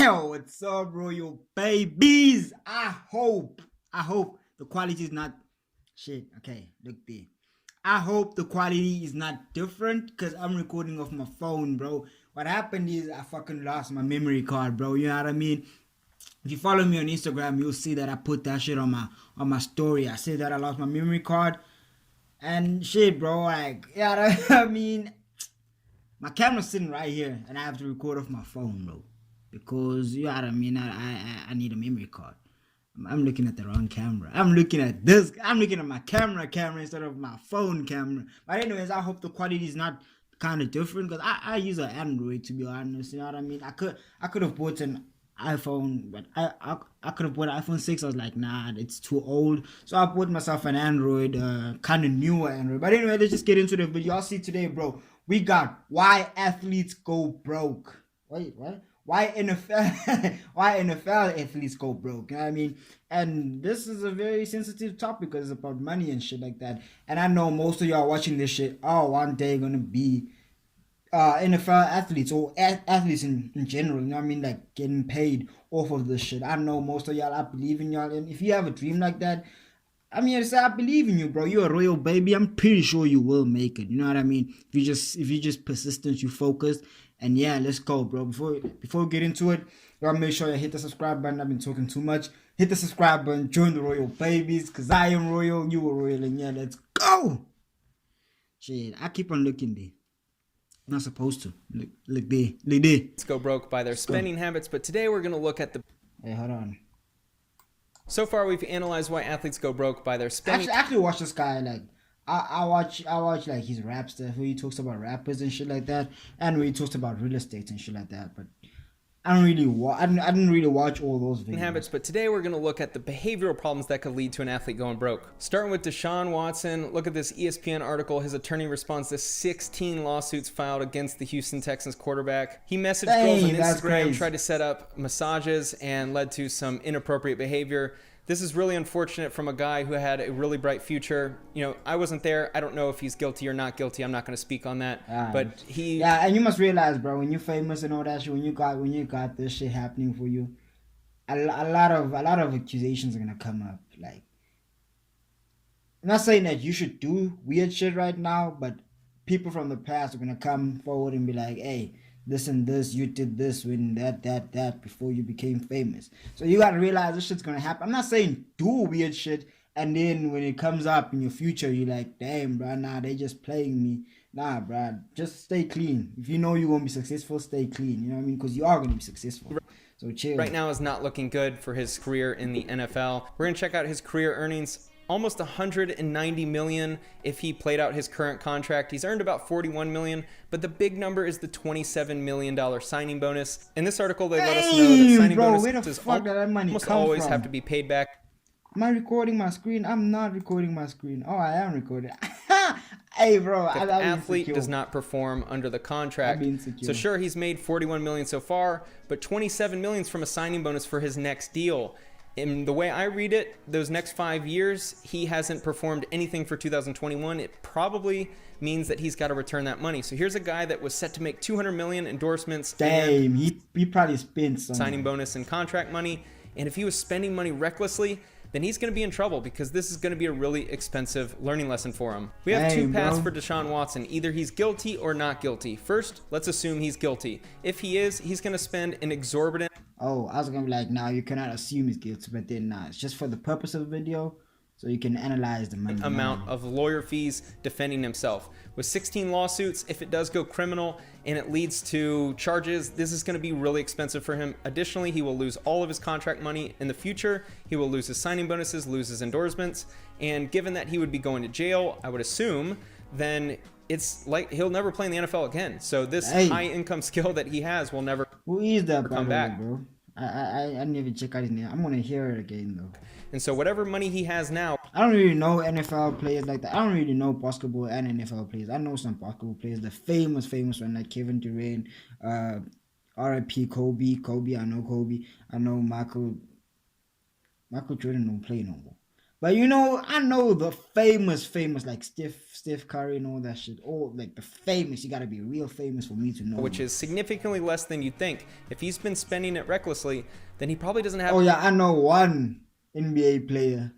What's up, Royal Babies? I hope the quality is not shit. Okay, look there. I hope the quality is not different because I'm recording off my phone, bro. What happened is I fucking lost my memory card, bro. You know what I mean? If you follow me on Instagram, you'll see that I put that shit on my story. I said that I lost my memory card and shit, bro. Like, yeah, I mean, my camera's sitting right here, and I have to record off my phone, bro, because you know what I mean. I need a memory card. I'm looking at the wrong camera. I'm looking at this. I'm looking at my camera instead of my phone camera. But anyways, I hope the quality is not kind of different because I use an Android, to be honest. You know what I mean? I could have bought an iPhone, but I could have bought an iPhone 6. I was like, nah, it's too old. So I bought myself an Android, kind of newer Android. But anyway, let's just get into the video. Y'all see today, bro. We got why athletes go broke. Wait, what? Why NFL why NFL athletes go broke? You know what I mean? And this is a very sensitive topic because it's about money and shit like that. And I know most of y'all watching this shit are one day gonna be NFL athletes or athletes in general, you know what I mean, like getting paid off of this shit. I know most of y'all, I believe in y'all, and if you have a dream like that, I mean, I believe in you, bro. You're a royal baby. I'm pretty sure you will make it. You know what I mean? If you just persistent, you focused, and yeah, let's go, bro. Before we get into it, y'all make sure you hit the subscribe button. I've been talking too much. Hit the subscribe button. Join the royal babies, cause I am royal. You are royal, and yeah, let's go. Shit, I keep on looking there. I'm not supposed to look there. Let's go broke by their spending habits, but today we're gonna look at the. Hey, hold on. So far, we've analyzed why athletes go broke by their spending. Actually watch this guy. Like, I watch like his rap stuff where he talks about rappers and shit like that, and where he talks about real estate and shit like that. But I didn't really watch all those videos. Habits, but today we're going to look at the behavioral problems that could lead to an athlete going broke. Starting with Deshaun Watson, look at this ESPN article. His attorney responds to 16 lawsuits filed against the Houston Texans quarterback. He messaged girls on Instagram, tried to set up massages, and led to some inappropriate behavior. This is really unfortunate from a guy who had a really bright future. You know, I wasn't there. I don't know if he's guilty or not guilty. I'm not going to speak on that. But he... Yeah, and you must realize, bro, when you're famous and all that shit, when you got this shit happening for you, a lot of accusations are going to come up. Like, I'm not saying that you should do weird shit right now, but people from the past are going to come forward and be like, hey, this and this, you did this when that before you became famous. So you gotta realize this shit's gonna happen. I'm not saying do weird shit and then when it comes up in your future you're like, damn, bro, nah, they just playing me. Nah, bro, just stay clean. If you know you're gonna be successful, stay clean. You know what I mean? Because you are gonna be successful. So chill. Right now is not looking good for his career in the NFL. We're gonna check out his career earnings. Almost 190 million if he played out his current contract. He's earned about 41 million, but the big number is the $27 million signing bonus. In this article, they let us know that signing bonuses almost always have to be paid back. Am I recording my screen? I'm not recording my screen. Oh, I am recording. Hey, bro. If the athlete does not perform under the contract. So sure, he's made 41 million so far, but 27 million is from a signing bonus for his next deal. In the way I read it, those next 5 years, he hasn't performed anything for 2021. It probably means that he's got to return that money. So here's a guy that was set to make 200 million endorsements. Damn, he probably spent some signing bonus and contract money. And if he was spending money recklessly, then he's going to be in trouble because this is going to be a really expensive learning lesson for him. We have two paths for Deshaun Watson. Either he's guilty or not guilty. First, let's assume he's guilty. If he is, he's going to spend an exorbitant... Oh, I was going to be like, nah, you cannot assume he's guilty, but then nah, it's just for the purpose of the video. So you can analyze the money amount of lawyer fees defending himself. With 16 lawsuits, if it does go criminal and it leads to charges, this is going to be really expensive for him. Additionally, he will lose all of his contract money in the future. He will lose his signing bonuses, lose his endorsements. And given that he would be going to jail, I would assume, then it's like he'll never play in the NFL again. So this high income skill that he has will never come back. Bro? I didn't even check out his name. I'm going to hear it again, though. And so whatever money he has now... I don't really know NFL players like that. I don't really know basketball and NFL players. I know some basketball players, the famous one, like Kevin Durant, R.I.P. Kobe. I know Kobe. I know Michael Jordan don't play no more. But you know, I know the famous like Steph Curry and all that shit. All like the famous. You gotta be real famous for me to know. which is significantly less than you'd think. If he's been spending it recklessly, then he probably doesn't have. Oh yeah, I know one NBA player.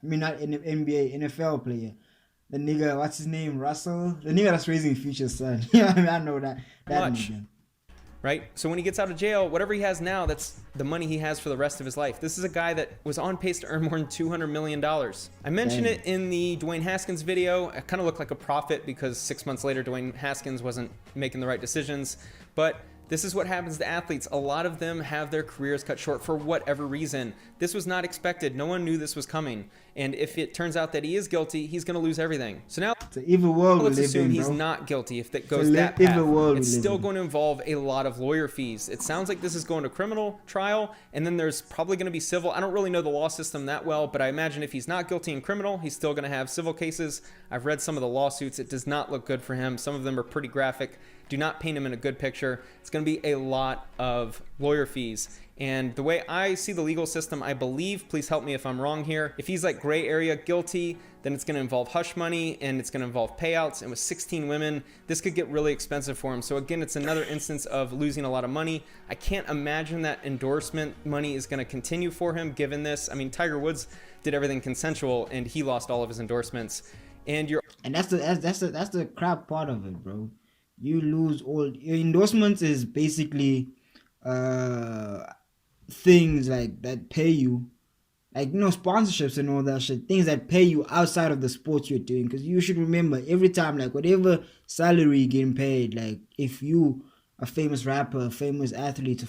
I mean, not NBA, NFL player. The nigga, what's his name? Russell. The nigga that's raising Future's son. Yeah, I mean, I know that Much. nigga. Right? So when he gets out of jail, whatever he has now, that's the money he has for the rest of his life. This is a guy that was on pace to earn more than $200 million. I mentioned Dang. it in the Dwayne Haskins video. I kind of looked like a prophet because 6 months later, Dwayne Haskins wasn't making the right decisions. But this is what happens to athletes. A lot of them have their careers cut short for whatever reason. This was not expected. No one knew this was coming. And if it turns out that he is guilty, he's going to lose everything. So now It's an evil world we let's live assume in, he's bro. not guilty. If that a goes li- that path, evil world we it's live still in. going to involve a lot of lawyer fees. It sounds like this is going to criminal trial, and then there's probably going to be civil. I don't really know the law system that well, but I imagine if he's not guilty in criminal, he's still going to have civil cases. I've read some of the lawsuits. It does not look good for him. Some of them are pretty graphic. Do not paint him in a good picture. It's going to be a lot of lawyer fees. And the way I see the legal system, I believe, please help me if I'm wrong here, if he's like gray area guilty, then it's going to involve hush money and it's going to involve payouts. And with 16 women, this could get really expensive for him. So again, it's another instance of losing a lot of money. I can't imagine that endorsement money is going to continue for him given this. I mean, Tiger Woods did everything consensual and he lost all of his endorsements. And you're And that's the crap part of it, bro. You lose all your endorsements is basically things like that pay you, like sponsorships and all that shit, things that pay you outside of the sport you're doing. Because you should remember every time, like whatever salary you're getting paid, like if you a famous rapper, a famous athlete,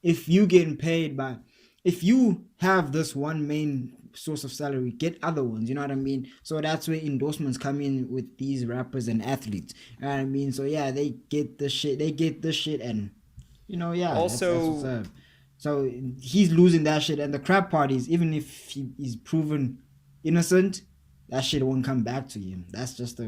if you getting paid by, if you have this one main source of salary, get other ones, you know what I mean? So that's where endorsements come in with these rappers and athletes, you know what I mean? So yeah, they get the shit, and yeah, that's what's up. So he's losing that shit, and the crap part is, even if he's proven innocent, that shit won't come back to him. That's just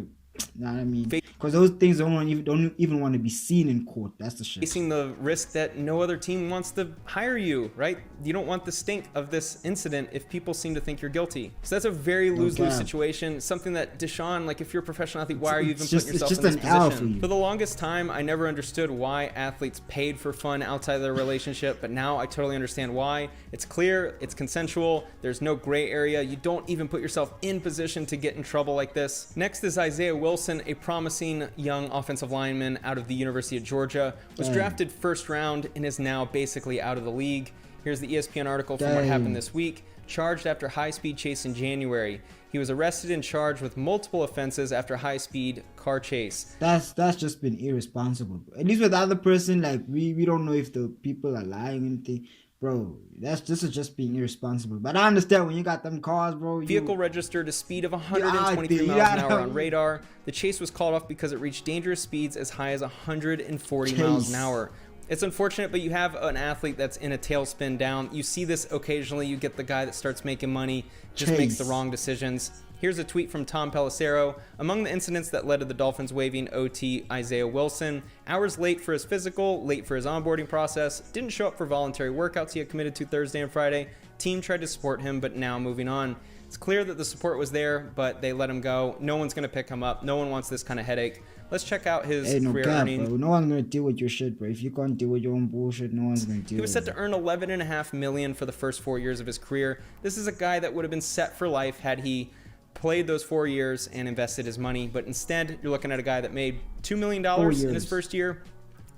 you know what I mean? Because those things don't even want to be seen in court. That's the shit. facing the risk that no other team wants to hire you, right? You don't want the stink of this incident if people seem to think you're guilty. So that's a very lose-lose situation. Something that Deshaun, like if you're a professional athlete, why are you even putting yourself in this position? For the longest time, I never understood why athletes paid for fun outside of their relationship, but now I totally understand why. It's clear, it's consensual, there's no gray area. You don't even put yourself in position to get in trouble like this. Next is Isaiah Wilson, a promising young offensive lineman out of the University of Georgia, was drafted first round and is now basically out of the league. Here's the ESPN article from what happened this week. Charged after high-speed chase in January. He was arrested and charged with multiple offenses after high-speed car chase. That's just been irresponsible. At least with the other person, like we don't know if the people are lying or anything. Bro, this is just being irresponsible. But I understand when you got them cars, bro. Vehicle registered a speed of 123 miles an hour on radar. The chase was called off because it reached dangerous speeds as high as 140 miles an hour. It's unfortunate, but you have an athlete that's in a tailspin down. You see this occasionally. You get the guy that starts making money, just makes the wrong decisions. Here's a tweet from Tom Pelissero. Among the incidents that led to the Dolphins waiving OT Isaiah Wilson, hours late for his physical, late for his onboarding process, didn't show up for voluntary workouts he had committed to Thursday and Friday. Team tried to support him, but now moving on. It's clear that the support was there, but they let him go. No one's going to pick him up. No one wants this kind of headache. Let's check out his career earnings. Bro. No one's going to deal with your shit, bro. If you can't deal with your own bullshit, no one's going to deal with it. He was set to earn $11.5 million for the first 4 years of his career. This is a guy that would have been set for life had he played those 4 years and invested his money. But instead, you're looking at a guy that made $2 million in his first year.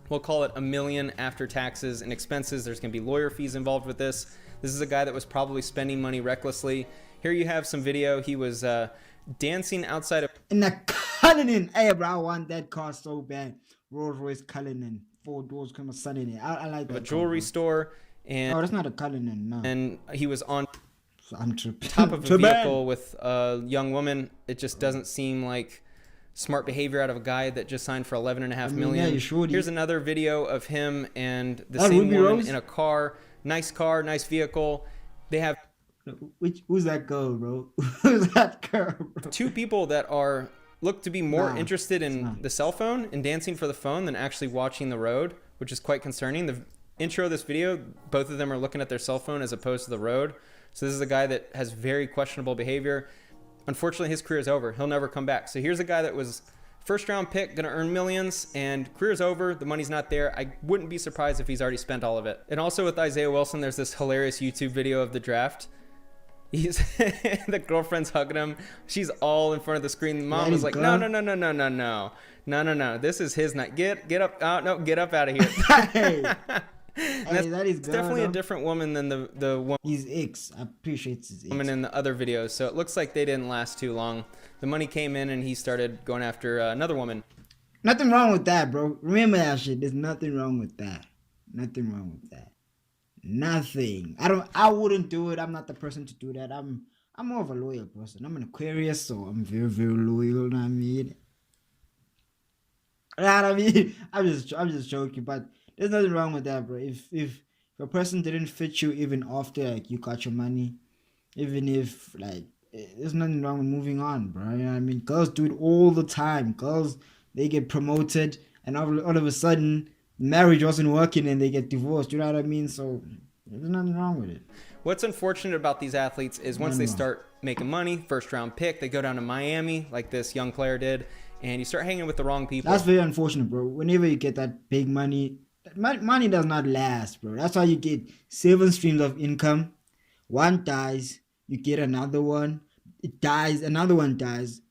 We'll call it $1 million after taxes and expenses. There's going to be lawyer fees involved with this. This is a guy that was probably spending money recklessly. Here you have some video. He was dancing outside of... In the Cullinan. Hey, bro, I want that car so bad. Rolls Royce Cullinan. 4 doors, come a sun in it. I like that. A jewelry store. And, oh, that's not a Cullinan, no. And he was on I'm tripping. top of a vehicle with a young woman. It just doesn't seem like smart behavior out of a guy that just signed for $11.5 million. Yeah, here's another video of him and the same woman in a car. Nice vehicle. They have... Who's that girl, bro? Who's that girl, bro? 2 people that look to be more interested in the cell phone and dancing for the phone than actually watching the road, which is quite concerning. intro of this video, both of them are looking at their cell phone as opposed to the road. So this is a guy that has very questionable behavior. Unfortunately, his career is over. He'll never come back. So here's a guy that was first round pick, gonna earn millions, and career's over. The money's not there. I wouldn't be surprised if he's already spent all of it. And also with Isaiah Wilson, there's this hilarious YouTube video of the draft. He's the girlfriend's hugging him. She's all in front of the screen. The mom was like, no. This is his night. Get up. Oh, no, get up out of here. That is definitely a different woman than the woman. His ex. I appreciate his ex. Woman in the other videos. So it looks like they didn't last too long. The money came in and he started going after another woman. Nothing wrong with that, bro. Remember that shit. There's nothing wrong with that. Nothing wrong with that. Nothing. I wouldn't do it. I'm not the person to do that. I'm more of a loyal person. I'm an Aquarius, so I'm very, very loyal. You know what I mean? You know what I mean? I'm just joking, but there's nothing wrong with that, bro. If a person didn't fit you even after like you got your money, even if like there's nothing wrong with moving on, bro. You know what I mean? Girls do it all the time. Girls, they get promoted and all of a sudden marriage wasn't working and they get divorced. You know what I mean? So there's nothing wrong with it. What's unfortunate about these athletes is once they start making money, first round pick, they go down to Miami like this young player did, and you start hanging with the wrong people. That's very unfortunate, bro. Whenever you get that big money, money does not last, bro. That's why you get 7 streams of income. One dies, you get another one. It dies, another one dies.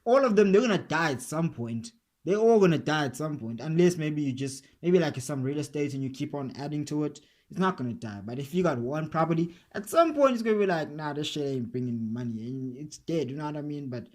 All of them, they're gonna die at some point. They're all gonna die at some point, unless maybe like some real estate and you keep on adding to it. It's not gonna die. But if you got one property, at some point it's gonna be like, nah, this shit ain't bringing money, and it's dead. You know what I mean? But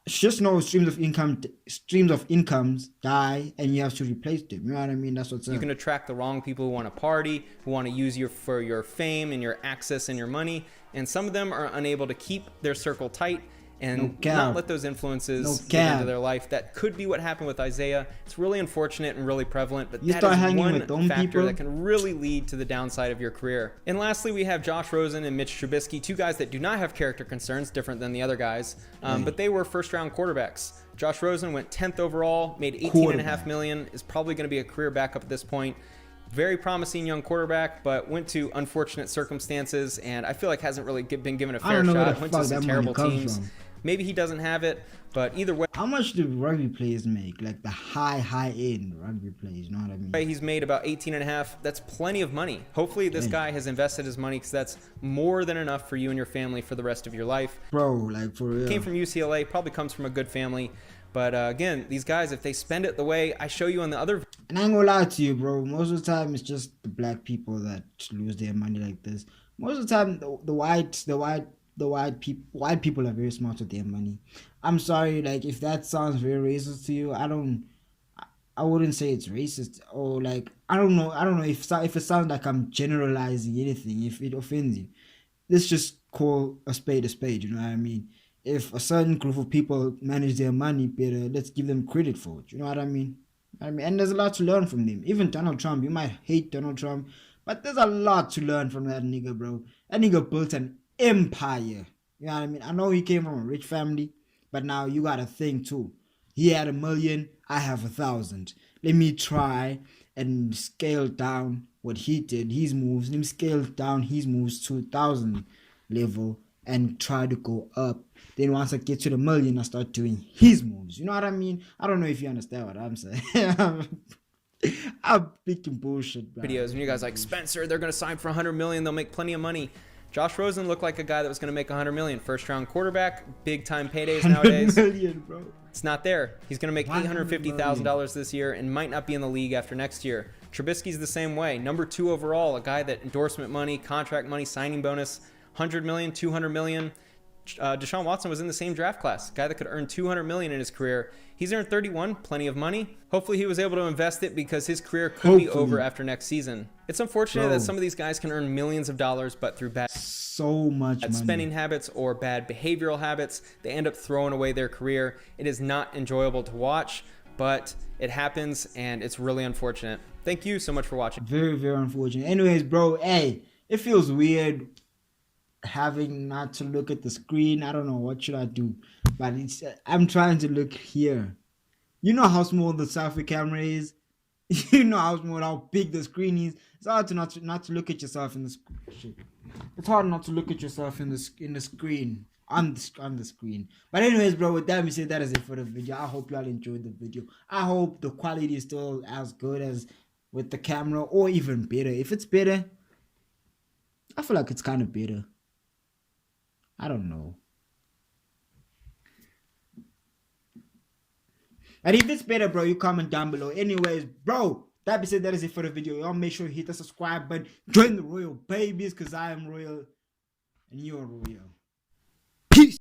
just know streams of incomes die, and you have to replace them. You know what I mean? That's what's up. You can attract the wrong people who want to party, who want to use you for your fame and your access and your money, and some of them are unable to keep their circle tight and not let those influences get into their life. That could be what happened with Isaiah. It's really unfortunate and really prevalent, but that is one factor that can really lead to the downside of your career. And lastly, we have Josh Rosen and Mitch Trubisky, 2 guys that do not have character concerns, different than the other guys, but they were first-round quarterbacks. Josh Rosen went 10th overall, made $18.5 million, is probably going to be a career backup at this point. Very promising young quarterback, but went to unfortunate circumstances, and I feel like hasn't really been given a fair shot. Went to some terrible teams. Maybe he doesn't have it, but either way. How much do rugby players make? Like the high end rugby players, you know what I mean? He's made about 18.5. That's plenty of money. Hopefully this guy has invested his money, because that's more than enough for you and your family for the rest of your life. Bro, like for real. Came from UCLA, probably comes from a good family. But again, these guys, if they spend it the way I show you on the other... And I ain't gonna lie to you, bro. Most of the time, it's just the black people that lose their money like this. Most of the time, white people are very smart with their money. I'm sorry, like if that sounds very racist to you, I wouldn't say it's racist, or like I don't know if it sounds like I'm generalizing anything. If it offends you, let's just call a spade, you know what I mean? If a certain group of people manage their money better, let's give them credit for it. You know what I mean? And there's a lot to learn from them. Even Donald Trump, you might hate Donald Trump, but there's a lot to learn from that nigga, bro. That nigga built an empire. You know what I mean? I know he came from a rich family, but now you gotta think too. He had 1 million, I have 1,000. Let me try and scale down what he did, his moves. Let me scale down his moves to 1,000 level and try to go up. Then once I get to the 1 million, I start doing his moves. You know what I mean? I don't know if you understand what I'm saying. I'm speaking bullshit, bro. Videos and you guys like, Spencer, they're gonna sign for 100 million, they'll make plenty of money. Josh Rosen looked like a guy that was going to make 100 million. First round quarterback, big time paydays nowadays. Million, bro. It's not there. He's going to make $850,000 this year and might not be in the league after next year. Trubisky's the same way. Number 2 overall, a guy that endorsement money, contract money, signing bonus, 100 million, 200 million. Deshaun Watson was in the same draft class, a guy that could earn 200 million in his career. He's earned 31, plenty of money. Hopefully he was able to invest it, because his career could be over after next season. It's unfortunate that some of these guys can earn millions of dollars, but through bad spending habits or bad behavioral habits, they end up throwing away their career. It is not enjoyable to watch, but it happens and it's really unfortunate. Thank you so much for watching. Very, very unfortunate. Anyways, bro, hey, it feels weird having not to look at the screen. I don't know what should I do, but I'm trying to look here. You know how small the selfie camera is? You know how big the screen is. It's hard to not to look at yourself in the screen. It's hard not to look at yourself in the screen on the screen. But anyways, bro, with that we say that is it for the video. I hope y'all enjoyed the video. I hope the quality is still as good as with the camera, or even better. If it's better, I feel like it's kind of better. I don't know. And if it's better, bro, you comment down below. Anyways, bro, that being said, that is it for the video. Y'all make sure you hit the subscribe button. Join the Royal Babies, because I am royal and you're royal.